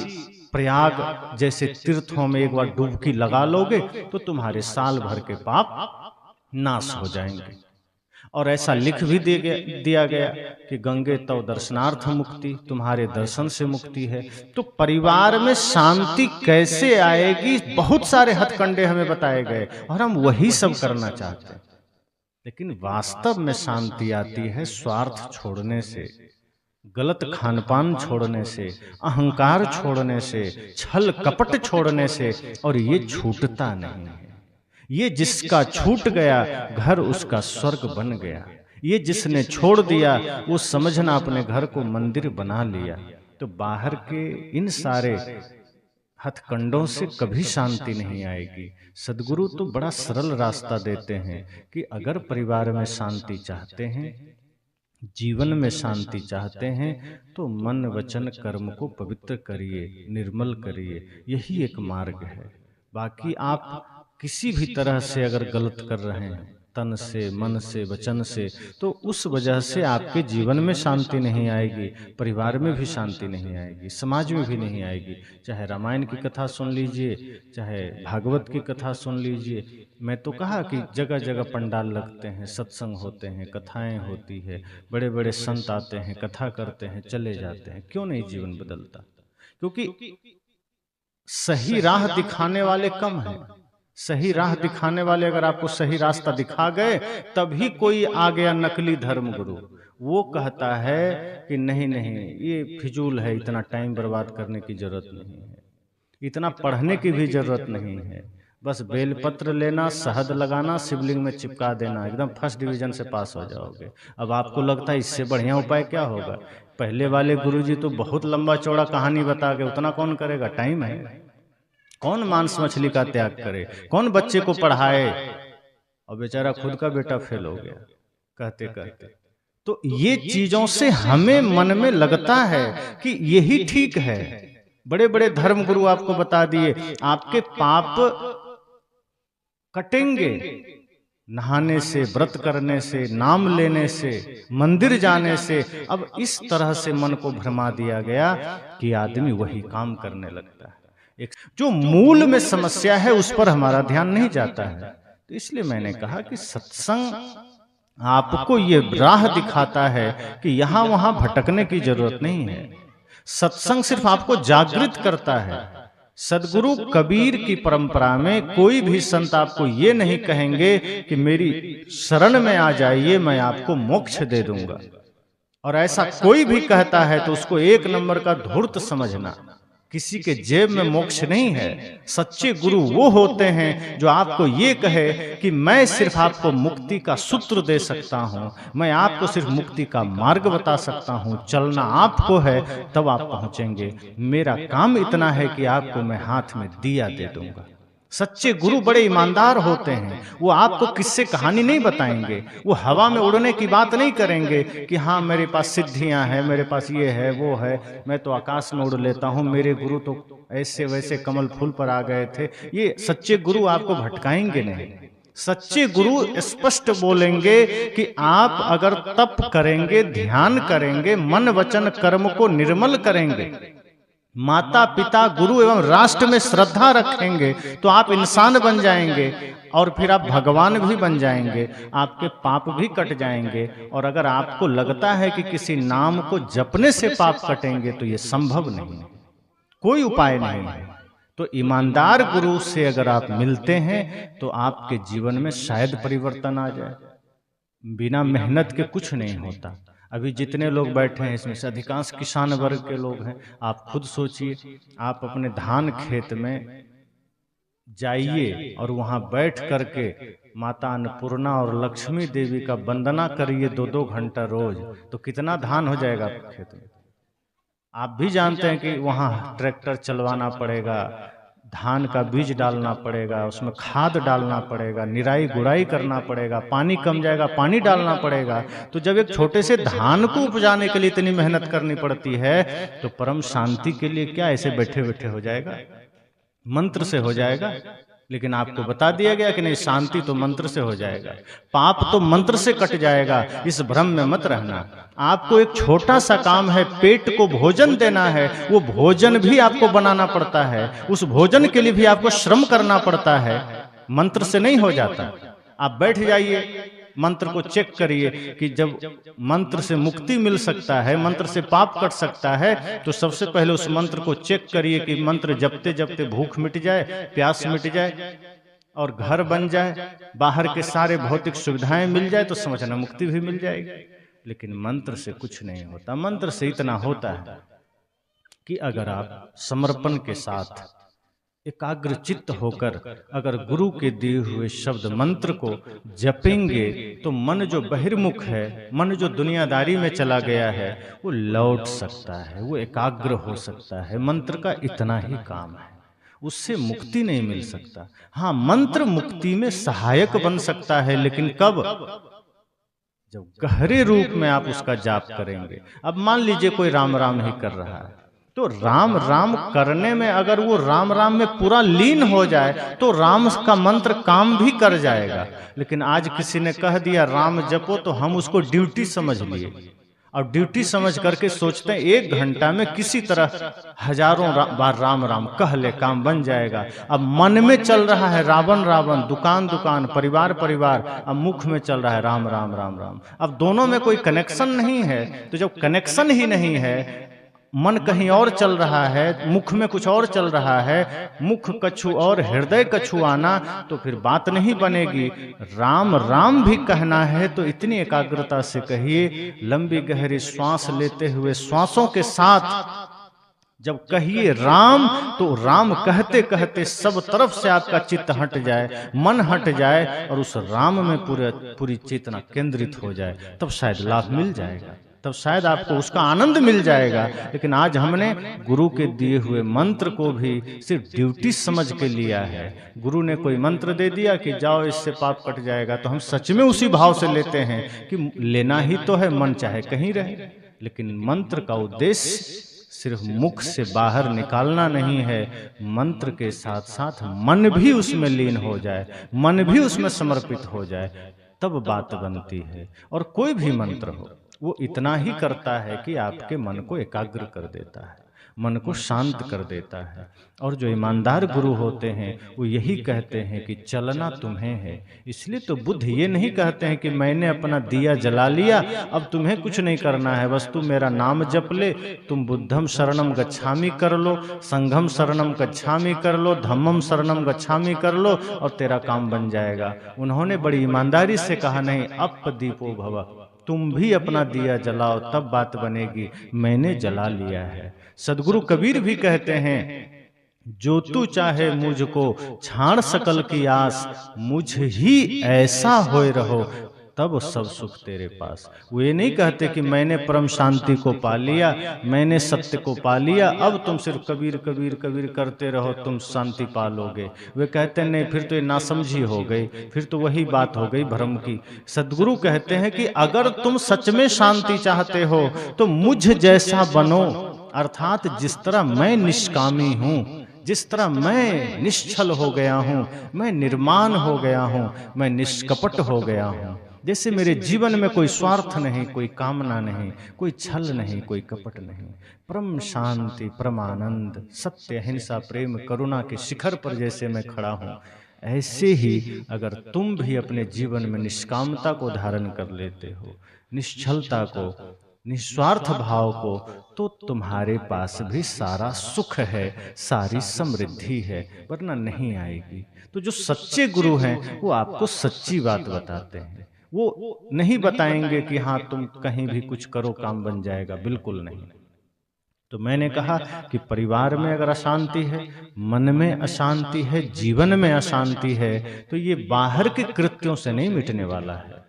प्रयाग जैसे तीर्थों में 1 बार डुबकी लगा लोगे तो तुम्हारे साल भर के पाप नाश हो जाएंगे। और ऐसा लिख भी दिया गया कि गंगे तव दर्शनार्थ मुक्ति, तुम्हारे दर्शन से मुक्ति है। तो परिवार में शांति कैसे आएगी, बहुत सारे हथकंडे हमें बताए गए और हम वही सब करना चाहते हैं। लेकिन वास्तव में शांति आती है स्वार्थ छोड़ने से, गलत खानपान छोड़ने से, अहंकार छोड़ने से, छल कपट छोड़ने से। और ये छूटता नहीं है। ये जिसका छूट गया घर उसका स्वर्ग बन गया। ये जिसने छोड़ दिया वो समझना अपने घर को मंदिर बना लिया। तो बाहर के इन सारे हथकंडों से कभी शांति नहीं आएगी। सदगुरु तो बड़ा सरल रास्ता देते हैं कि अगर परिवार में शांति चाहते हैं, जीवन में शांति चाहते हैं, तो मन वचन कर्म को पवित्र करिए, निर्मल करिए। यही एक मार्ग है। बाकी आप किसी भी तरह से अगर गलत कर रहे हैं, तन से, मन से, वचन से, तो उस वजह से आपके जीवन में शांति नहीं आएगी, परिवार में भी शांति नहीं आएगी, समाज में भी नहीं आएगी। चाहे रामायण की कथा सुन लीजिए, चाहे भागवत की कथा सुन लीजिए। मैं तो कहा कि जगह जगह पंडाल लगते हैं, सत्संग होते हैं, कथाएं होती है, बड़े बड़े संत आते हैं, कथा करते हैं, चले जाते हैं। क्यों नहीं जीवन बदलता? क्योंकि सही राह दिखाने वाले कम हैं। सही राह दिखाने वाले अगर आपको सही रास्ता दिखा गए, तभी कोई आ गया नकली धर्म गुरु। वो कहता है कि नहीं नहीं, ये फिजूल है, इतना टाइम बर्बाद करने की जरूरत नहीं है, इतना पढ़ने की भी जरूरत नहीं है, बस बेलपत्र लेना, शहद लगाना, शिवलिंग में चिपका देना, एकदम फर्स्ट डिवीजन से पास हो जाओगे। अब आपको लगता है इससे बढ़िया उपाय क्या होगा? पहले वाले गुरुजी तो बहुत लंबा चौड़ा कहानी बता के, उतना कौन करेगा? टाइम है, कौन मांस मछली का त्याग करे, कौन बच्चे को पढ़ाए, और बेचारा खुद का बेटा फेल हो गया कहते कहते। तो ये चीजों से हमें मन में लगता है कि यही ठीक है। बड़े बड़े धर्म गुरु आपको बता दिए आपके पाप कटेंगे नहाने से, व्रत करने से, नाम लेने से, मंदिर जाने से। अब इस तरह से मन को भरमा दिया गया कि आदमी वही काम करने लगता है। एक जो मूल में समस्या है उस पर हमारा ध्यान नहीं जाता है। तो इसलिए मैंने कहा कि सत्संग आपको ये राह दिखाता है कि यहां वहां भटकने की जरूरत नहीं है। सत्संग सिर्फ आपको जागृत करता है। सदगुरु कबीर की परंपरा में कोई भी संत आपको ये नहीं कहेंगे कि मेरी शरण में आ जाइए, मैं आपको मोक्ष दे दूंगा। और ऐसा कोई भी कहता है तो उसको एक नंबर का धूर्त समझना। किसी के जेब में मोक्ष नहीं है। सच्चे गुरु वो होते हैं जो आपको ये कहे कि मैं सिर्फ आपको मुक्ति का सूत्र दे सकता हूं, मैं आपको सिर्फ मुक्ति का मार्ग बता सकता हूं, चलना आपको है तब आप पहुंचेंगे, मेरा काम इतना है कि आपको मैं हाथ में दिया दे दूंगा। सच्चे गुरु बड़े ईमानदार होते हैं। वो आपको किस्से कहानी नहीं बताएंगे, वो हवा में उड़ने की बात नहीं करेंगे कि हाँ मेरे पास सिद्धियां हैं, मेरे पास ये है वो है, मैं तो आकाश में उड़ लेता हूं, मेरे गुरु तो ऐसे वैसे कमल फूल पर आ गए थे। ये सच्चे गुरु आपको भटकाएंगे नहीं। सच्चे गुरु स्पष्ट बोलेंगे कि आप अगर तप करेंगे, ध्यान करेंगे, मन वचन कर्म को निर्मल करेंगे, माता पिता गुरु एवं राष्ट्र में श्रद्धा रखेंगे तो आप इंसान बन जाएंगे और फिर आप भगवान भी बन जाएंगे, आपके पाप भी कट जाएंगे। और अगर आपको लगता है कि किसी नाम को जपने से पाप कटेंगे तो ये संभव नहीं, कोई उपाय नहीं है। तो ईमानदार गुरु से अगर आप मिलते हैं तो आपके जीवन में शायद परिवर्तन आ जाए। बिना मेहनत के कुछ नहीं होता। अभी जितने लोग बैठे हैं इसमें से अधिकांश किसान वर्ग के लोग हैं। आप खुद सोचिए, आप अपने धान खेत में जाइए और वहां बैठ करके माता अन्नपूर्णा और लक्ष्मी देवी का वंदना करिए 2-2 घंटा रोज, तो कितना धान हो जाएगा खेत में। आप भी जानते हैं कि वहां ट्रैक्टर चलवाना पड़ेगा, धान का बीज डालना पड़ेगा, उसमें खाद डालना पड़ेगा, निराई गुड़ाई करना पड़ेगा, पानी कम जाएगा पानी डालना पड़ेगा। तो जब एक छोटे से धान को उपजाने के लिए इतनी मेहनत करनी पड़ती है तो परम शांति के लिए क्या ऐसे बैठे बैठे हो जाएगा? मंत्र से हो जाएगा। लेकिन आपको बता दिया गया कि नहीं, शांति तो मंत्र से हो जाएगा, पाप तो मंत्र से कट जाएगा। इस भ्रम में मत रहना। आपको एक छोटा सा काम है, पेट को भोजन देना है, वो भोजन भी आपको बनाना पड़ता है, उस भोजन के लिए भी आपको श्रम करना पड़ता है, मंत्र से नहीं हो जाता। आप बैठ जाइए, मंत्र को चेक करिए कि जब मंत्र से मुक्ति मिल सकता है, मंत्र से पाप कट सकता है, तो सबसे पहले उस मंत्र को चेक करिए कि मंत्र जपते जपते भूख मिट जाए, प्यास मिट जाए और घर बन जाए, बाहर के सारे भौतिक सुविधाएं मिल जाए, तो समझना मुक्ति भी मिल जाएगी। लेकिन मंत्र से कुछ नहीं होता। मंत्र से इतना होता है कि अगर आप समर्पण के साथ एकाग्र चित्त होकर अगर गुरु के दिए हुए शब्द मंत्र को जपेंगे तो मन जो बहिर्मुख है, मन जो दुनियादारी में चला गया है, वो लौट सकता है, वो एकाग्र हो सकता है। मंत्र का इतना ही काम है, उससे मुक्ति नहीं मिल सकता। हाँ, मंत्र मुक्ति में सहायक बन सकता है, लेकिन कब? जब गहरे रूप में आप उसका जाप करेंगे। अब मान लीजिए कोई राम राम ही कर रहा है, तो राम राम करने में अगर वो राम राम में पूरा लीन हो जाए तो राम का मंत्र काम भी कर जाएगा। लेकिन आज किसी ने कह दिया राम जपो, तो हम उसको ड्यूटी समझ लिए और ड्यूटी समझ करके सोचते हैं 1 घंटा में किसी तरह हजारों बार राम राम कह ले, काम बन जाएगा। अब मन में चल रहा है रावण रावण, दुकान दुकान, परिवार परिवार, अब मुख में चल रहा है राम राम राम राम। अब दोनों में कोई कनेक्शन नहीं है। तो जब कनेक्शन ही नहीं है, मन कहीं और चल रहा है, मुख में कुछ और चल रहा है, मुख कछु और हृदय कछु आना, तो फिर बात नहीं बनेगी। राम राम भी कहना है तो इतनी एकाग्रता से कहिए, लंबी गहरी श्वास लेते हुए श्वासों के साथ जब कहिए राम, तो राम कहते कहते सब तरफ से आपका चित्त हट जाए, मन हट जाए और उस राम में पूरी चेतना केंद्रित हो जाए, तब शायद लाभ मिल जाएगा, तब शायद आपको उसका आनंद मिल जाएगा। लेकिन आज हमने गुरु के दिए हुए मंत्र को भी सिर्फ ड्यूटी समझ के लिया है। गुरु ने कोई मंत्र दे दिया कि जाओ इससे पाप कट जाएगा, तो हम सच में उसी भाव से लेते हैं कि लेना ही तो है, मन चाहे कहीं रहे। लेकिन मंत्र का उद्देश्य सिर्फ मुख से बाहर निकालना नहीं है, मंत्र के साथ साथ मन भी उसमें लीन हो जाए, मन भी उसमें समर्पित हो जाए, तब बात बनती है। और कोई भी मंत्र हो, वो इतना ही करता है कि आपके मन को एकाग्र कर देता है, मन को शांत कर देता है। और जो ईमानदार गुरु होते हैं वो यही कहते हैं कि चलना तुम्हें है। इसलिए तो बुद्ध ये नहीं कहते हैं कि मैंने अपना दिया जला लिया, अब तुम्हें कुछ नहीं करना है, बस तुम मेरा नाम जप ले, तुम बुद्धम शरणम गच्छामि कर लो, संघम शरणम गच्छामि कर लो, धम्मम शरणम गच्छामि कर लो और तेरा काम बन जाएगा। उन्होंने बड़ी ईमानदारी से कहा, नहीं, अप दीपो भव, तुम भी अपना दिया जलाओ, तब बात बनेगी। मैंने जला लिया है। सदगुरु कबीर भी कहते हैं, जो तू चाहे मुझको छाड़ सकल की आस, मुझ ही ऐसा होए रहो, तब सब सुख तेरे पास। वो ये नहीं कहते कि मैंने परम शांति को पा लिया, मैंने सत्य को पा लिया, अब तुम सिर्फ कबीर कबीर कबीर करते रहो, तुम शांति पा लोगे। वे कहते हैं नहीं, फिर तो ये नासमझी हो गई, फिर तो वही बात हो गई भ्रम की। सदगुरु कहते हैं कि अगर तुम सच में शांति चाहते हो तो मुझ जैसा बनो, अर्थात जिस तरह मैं निष्कामी हूं, जिस तरह मैं निश्चल हो गया हूं, मैं निर्माण हो गया हूं, मैं निष्कपट हो गया हूं, जैसे मेरे जीवन में कोई स्वार्थ नहीं, कोई कामना नहीं, कोई छल नहीं, कोई कपट नहीं, परम शांति, परम आनंद, सत्य, अहिंसा, प्रेम, करुणा के शिखर पर जैसे मैं खड़ा हूं, ऐसे ही अगर तुम भी अपने जीवन में निष्कामता को धारण कर लेते हो, निश्चलता को, निस्वार्थ भाव को, तो तुम्हारे पास भी सारा सुख है, सारी समृद्धि है, वरना नहीं आएगी। तो जो सच्चे गुरु हैं वो आपको सच्ची बात बताते हैं, वो नहीं बताएंगे कि हाँ तुम कहीं भी कुछ करो काम बन जाएगा, बिल्कुल नहीं। तो मैंने कहा कि परिवार में अगर अशांति है, मन में अशांति है, जीवन में अशांति है, तो ये बाहर के कृत्यों से नहीं मिटने वाला है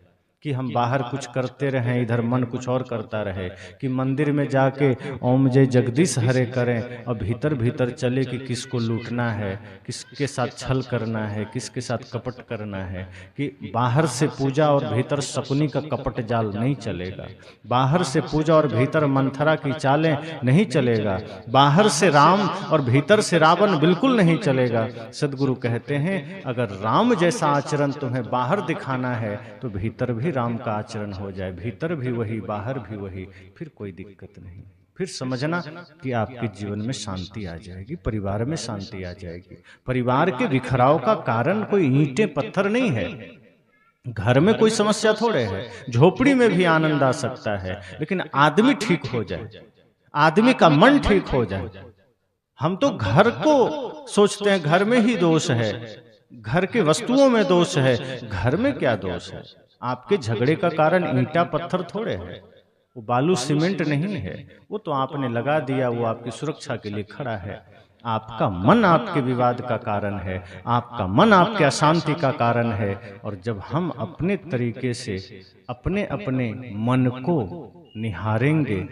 कि हम बाहर कुछ करते रहें, इधर मन कुछ और करता रहे, कि मंदिर में जाके ओम जय जगदीश हरे करें और भीतर भीतर चले कि किसको लूटना है, किसके साथ छल करना है, किसके साथ कपट करना है, कि बाहर से पूजा और भीतर शकुनी का कपट जाल नहीं चलेगा, बाहर से पूजा और भीतर मंथरा की चालें नहीं चलेगा, बाहर से राम और भीतर से रावण बिल्कुल नहीं चलेगा। सदगुरु कहते हैं अगर राम जैसा आचरण तुम्हें बाहर दिखाना है तो भीतर भी राम का आचरण हो जाए, भीतर भी वही, बाहर भी वही, फिर कोई दिक्कत नहीं। फिर समझना कि आपके जीवन में शांति आ जाएगी, परिवार में शांति आ जाएगी। परिवार के बिखराव का कारण कोई ईंटें पत्थर नहीं है, घर में कोई समस्या थोड़े है, झोपड़ी में भी आनंद आ सकता है, लेकिन आदमी ठीक हो जाए, आदमी का मन ठीक हो जाए। हम तो घर को सोचते हैं घर में ही दोष है, घर के वस्तुओं में दोष है, घर में क्या दोष है? आपके झगड़े का कारण ईंटा पत्थर थोड़े है, वो बालू सीमेंट नहीं है, वो तो आपने लगा दिया, वो आपकी सुरक्षा के लिए खड़ा है। आपका मन आपके विवाद का कारण है, आपका मन आपके अशांति का कारण है। और जब हम अपने तरीके से अपने अपने मन को निहारेंगे,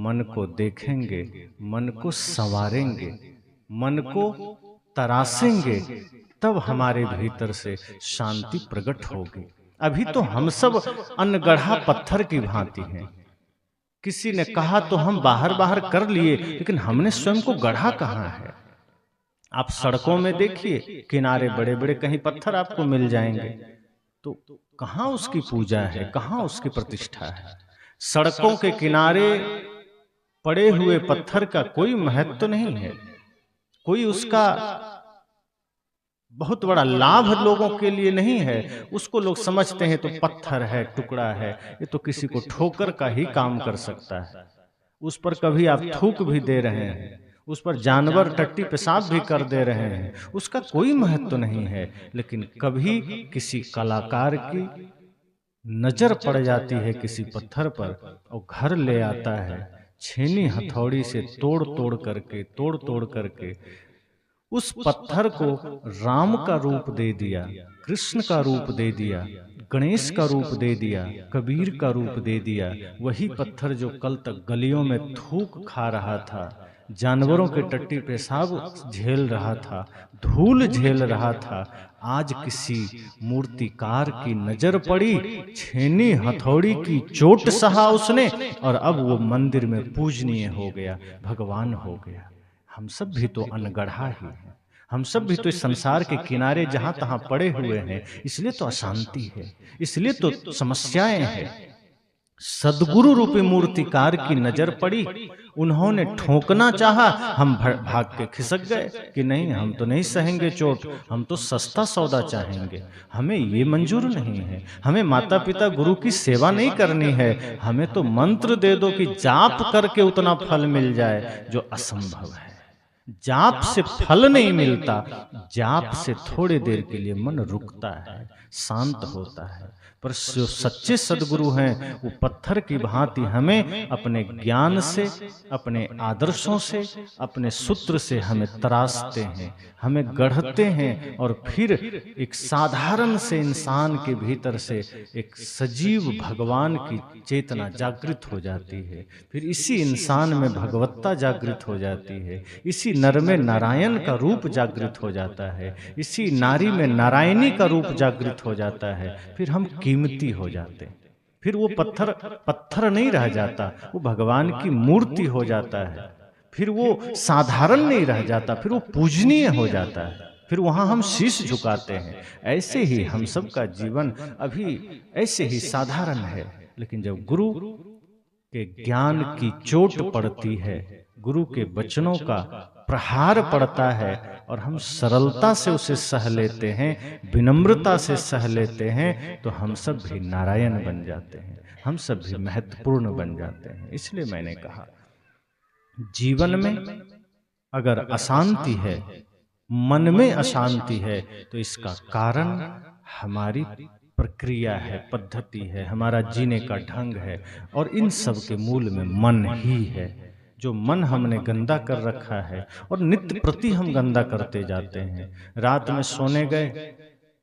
मन को देखेंगे, मन को संवारेंगे, मन को तरासेंगे, तब हमारे भीतर से शांति प्रकट होगी। अभी तो हम सब अनगढ़ा पत्थर की भांति हैं। किसी ने कहा तो हम बाहर बाहर कर लिए, लेकिन हमने स्वयं को गढ़ा कहाँ है? आप सड़कों में देखिए, किनारे बड़े बड़े कहीं पत्थर आपको मिल जाएंगे, तो कहाँ उसकी पूजा है, कहाँ उसकी प्रतिष्ठा है? सड़कों के किनारे पड़े हुए पत्थर का कोई महत्व नहीं है, कोई उसका बहुत बड़ा लाभ लोगों के लिए नहीं है। उसको लोग समझते हैं तो पत्थर है, टुकड़ा है, ये तो किसी को ठोकर का ही काम कर सकता है। उस पर कभी आप थूक भी दे रहे हैं, उस पर जानवर टट्टी पेशाब भी कर दे रहे हैं, उसका कोई महत्व नहीं है। लेकिन कभी किसी कलाकार की नजर पड़ जाती है किसी पत्थर पर और घर ले आता है, छेनी हथौड़ी से तोड़ तोड़ करके उस पत्थर को राम का रूप दे दिया, कृष्ण का रूप दे दिया, गणेश का रूप दे दिया, कबीर का रूप दे दिया। वही पत्थर जो कल तक गलियों में थूक खा रहा था, जानवरों के टट्टी पेशाब झेल रहा था, धूल झेल रहा था, आज किसी मूर्तिकार की नजर पड़ी, छेनी हथौड़ी की चोट सहा उसने और अब वो मंदिर में पूजनीय हो गया, भगवान हो गया। हम सब भी तो अनगढ़ा ही हैं, हम सब भी तो इस संसार के किनारे जहां तहां पड़े हुए हैं, इसलिए तो अशांति है, इसलिए तो समस्याएं हैं। सदगुरु रूपी मूर्तिकार की नजर पड़ी, उन्होंने ठोकना चाहा, हम भाग के खिसक गए कि नहीं, हम तो नहीं सहेंगे चोट, हम तो सस्ता सौदा चाहेंगे, हमें ये मंजूर नहीं है, हमें माता पिता गुरु की सेवा नहीं करनी है, हमें तो मंत्र दे दो कि जाप करके उतना फल मिल जाए जो असंभव है। जाप से फल नहीं मिलता, जाप से थोड़ी देर के लिए मन रुकता है, शांत होता है। पर जो सच्चे सदगुरु हैं वो पत्थर की भांति हमें अपने ज्ञान से, अपने आदर्शों से, अपने सूत्र से हमें तराशते हैं, हमें गढ़ते हैं और फिर एक साधारण से इंसान के भीतर से एक सजीव भगवान की चेतना जागृत हो जाती है। फिर इसी इंसान में भगवत्ता जागृत हो जाती है, इसी नर में नारायण का रूप जागृत हो जाता है, इसी नारी में नारायणी का रूप जागृत हो जाता है। फिर हम कीमती हो जाते हैं, फिर वो पत्थर नहीं रह जाता, वो भगवान की मूर्ति हो जाता है। फिर वो साधारण नहीं रह जाता, फिर वो पूजनीय हो जाता है, फिर वहां हम शीश झुकाते हैं। ऐसे ही हम सब का जीवन अभी ऐसे ही साधारण है, लेकिन जब गुरु के ज्ञान की चोट पड़ती है, गुरु के वचनों का प्रहार पड़ता है और हम सरलता से उसे सह लेते हैं, विनम्रता से सह लेते हैं, तो हम सब भी नारायण बन जाते हैं, हम सब भी महत्वपूर्ण बन जाते हैं। इसलिए मैंने कहा, जीवन में अगर अशांति है, मन में अशांति है, तो इसका कारण हमारी प्रक्रिया है, पद्धति है, हमारा जीने का ढंग है, और इन सब के मूल में मन ही है। जो मन हमने गंदा कर रखा है और नित्य प्रति हम गंदा करते जाते हैं। रात में सोने गए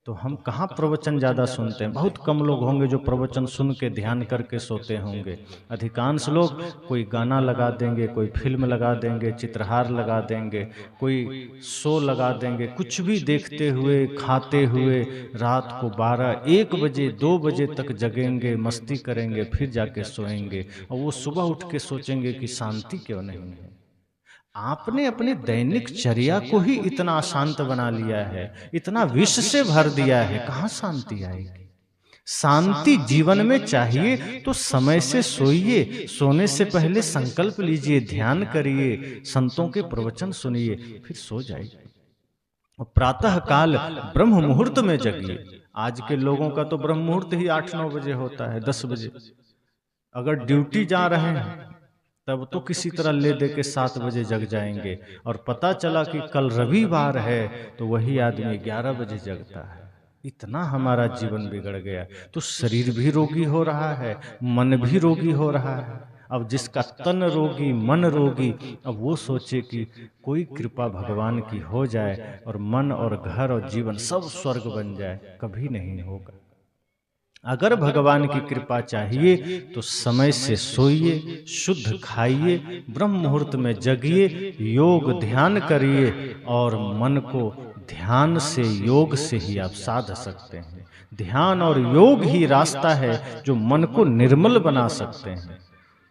तो हम कहाँ प्रवचन ज्यादा सुनते हैं, बहुत कम लोग होंगे जो प्रवचन सुन के ध्यान करके सोते होंगे। अधिकांश लोग कोई गाना लगा देंगे, कोई फिल्म लगा देंगे, चित्रहार लगा देंगे, कोई शो लगा देंगे, कुछ भी देखते हुए खाते हुए रात को 12-1 बजे 2 बजे तक जगेंगे, मस्ती करेंगे, फिर जाके सोएंगे, और वो सुबह उठ के सोचेंगे कि शांति क्यों नहीं है। आपने अपने दैनिक चर्या को ही इतना अशांत बना लिया है, इतना विष से भर दिया है, कहाँ शांति आएगी। शांति जीवन में चाहिए तो समय से सोइए, सोने से पहले संकल्प लीजिए, ध्यान करिए, संतों के प्रवचन सुनिए, फिर सो जाइए। और प्रातः काल ब्रह्म मुहूर्त में जगिए। आज के लोगों का तो ब्रह्म मुहूर्त ही 8-9 बजे होता है, 10 बजे। अगर ड्यूटी जा रहे हैं तब तो किसी तरह ले दे के 7 बजे जग जाएंगे, और पता चला कि कल रविवार है तो वही आदमी 11 बजे जगता है। इतना हमारा जीवन बिगड़ गया, तो शरीर भी रोगी हो रहा है, मन भी रोगी हो रहा है। अब जिसका तन रोगी, मन रोगी, अब वो सोचे कि कोई कृपा भगवान की हो जाए और मन और घर और जीवन सब स्वर्ग बन जाए, कभी नहीं होगा। अगर भगवान की कृपा चाहिए तो समय से सोइए, शुद्ध खाइए, ब्रह्म मुहूर्त में जगिए, योग ध्यान करिए, और मन को ध्यान से, योग से ही आप साध सकते हैं। ध्यान और योग ही रास्ता है जो मन को निर्मल बना सकते हैं।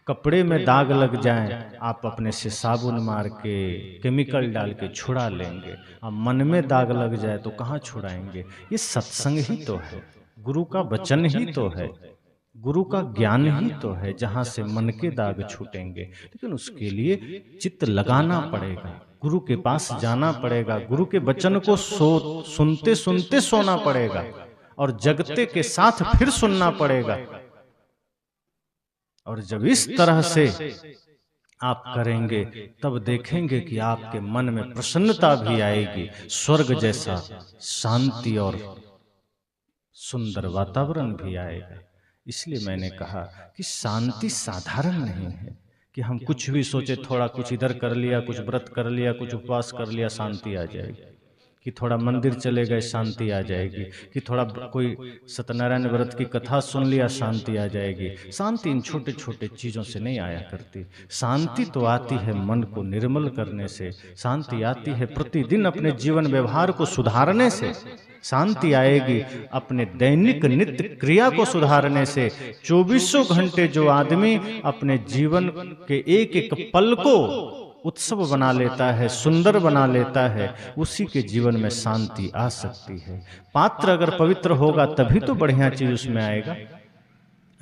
कपड़े में दाग लग जाएं, आप अपने से साबुन मार के, केमिकल डाल के छुड़ा लेंगे। अब मन में दाग लग जाए तो कहाँ छुड़ाएंगे। ये सत्संग ही तो है, गुरु का वचन ही तो है, गुरु का ज्ञान ही तो है, जहां से मन के दाग छूटेंगे। लेकिन उसके लिए चित्त लगाना पड़ेगा, गुरु के पास जाना पड़ेगा, गुरु के वचन को सुनते सुनते सोना पड़ेगा, और जगते के साथ फिर सुनना पड़ेगा। और जब इस तरह से आप करेंगे तब देखेंगे कि आपके मन में प्रसन्नता भी आएगी, स्वर्ग जैसा शांति और सुंदर वातावरण भी आएगा। इसलिए मैंने कहा कि शांति साधारण नहीं है कि हम कुछ भी सोचे, थोड़ा कुछ इधर कर लिया, कुछ व्रत कर लिया, कुछ उपवास कर लिया, शांति आ जाएगी, कि थोड़ा मंदिर चले गए शांति आ जाएगी, कि थोड़ा कोई सत्यनारायण व्रत की कथा सुन लिया शांति आ जाएगी। शांति इन छोटे छोटे चीज़ों से नहीं आया करती। शांति तो आती है मन को निर्मल करने से, शांति आती है प्रतिदिन अपने जीवन व्यवहार को सुधारने से, शांति आएगी अपने दैनिक नित्य क्रिया को सुधारने से। 24 घंटे जो आदमी अपने जीवन के एक एक पल को उत्सव बना लेता है, सुंदर बना लेता है, उसी के जीवन में शांति आ सकती है। पात्र अगर पवित्र होगा तभी तो बढ़िया चीज उसमें आएगा।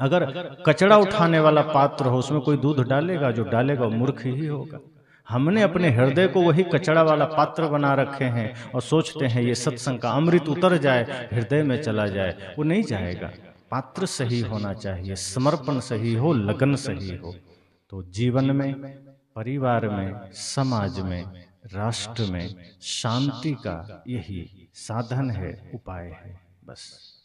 अगर कचरा उठाने वाला पात्र हो, उसमें कोई दूध डालेगा? जो डालेगा वो मूर्ख ही होगा। हमने अपने हृदय को वही कचरा वाला पात्र बना रखे हैं और सोचते हैं ये सत्संग का अमृत उतर जाए, हृदय में चला जाए। वो नहीं जाएगा। पात्र सही होना चाहिए, समर्पण सही हो, लगन सही हो, तो जीवन में, परिवार में, समाज में, राष्ट्र में शांति का यही साधन है, उपाय है। बस।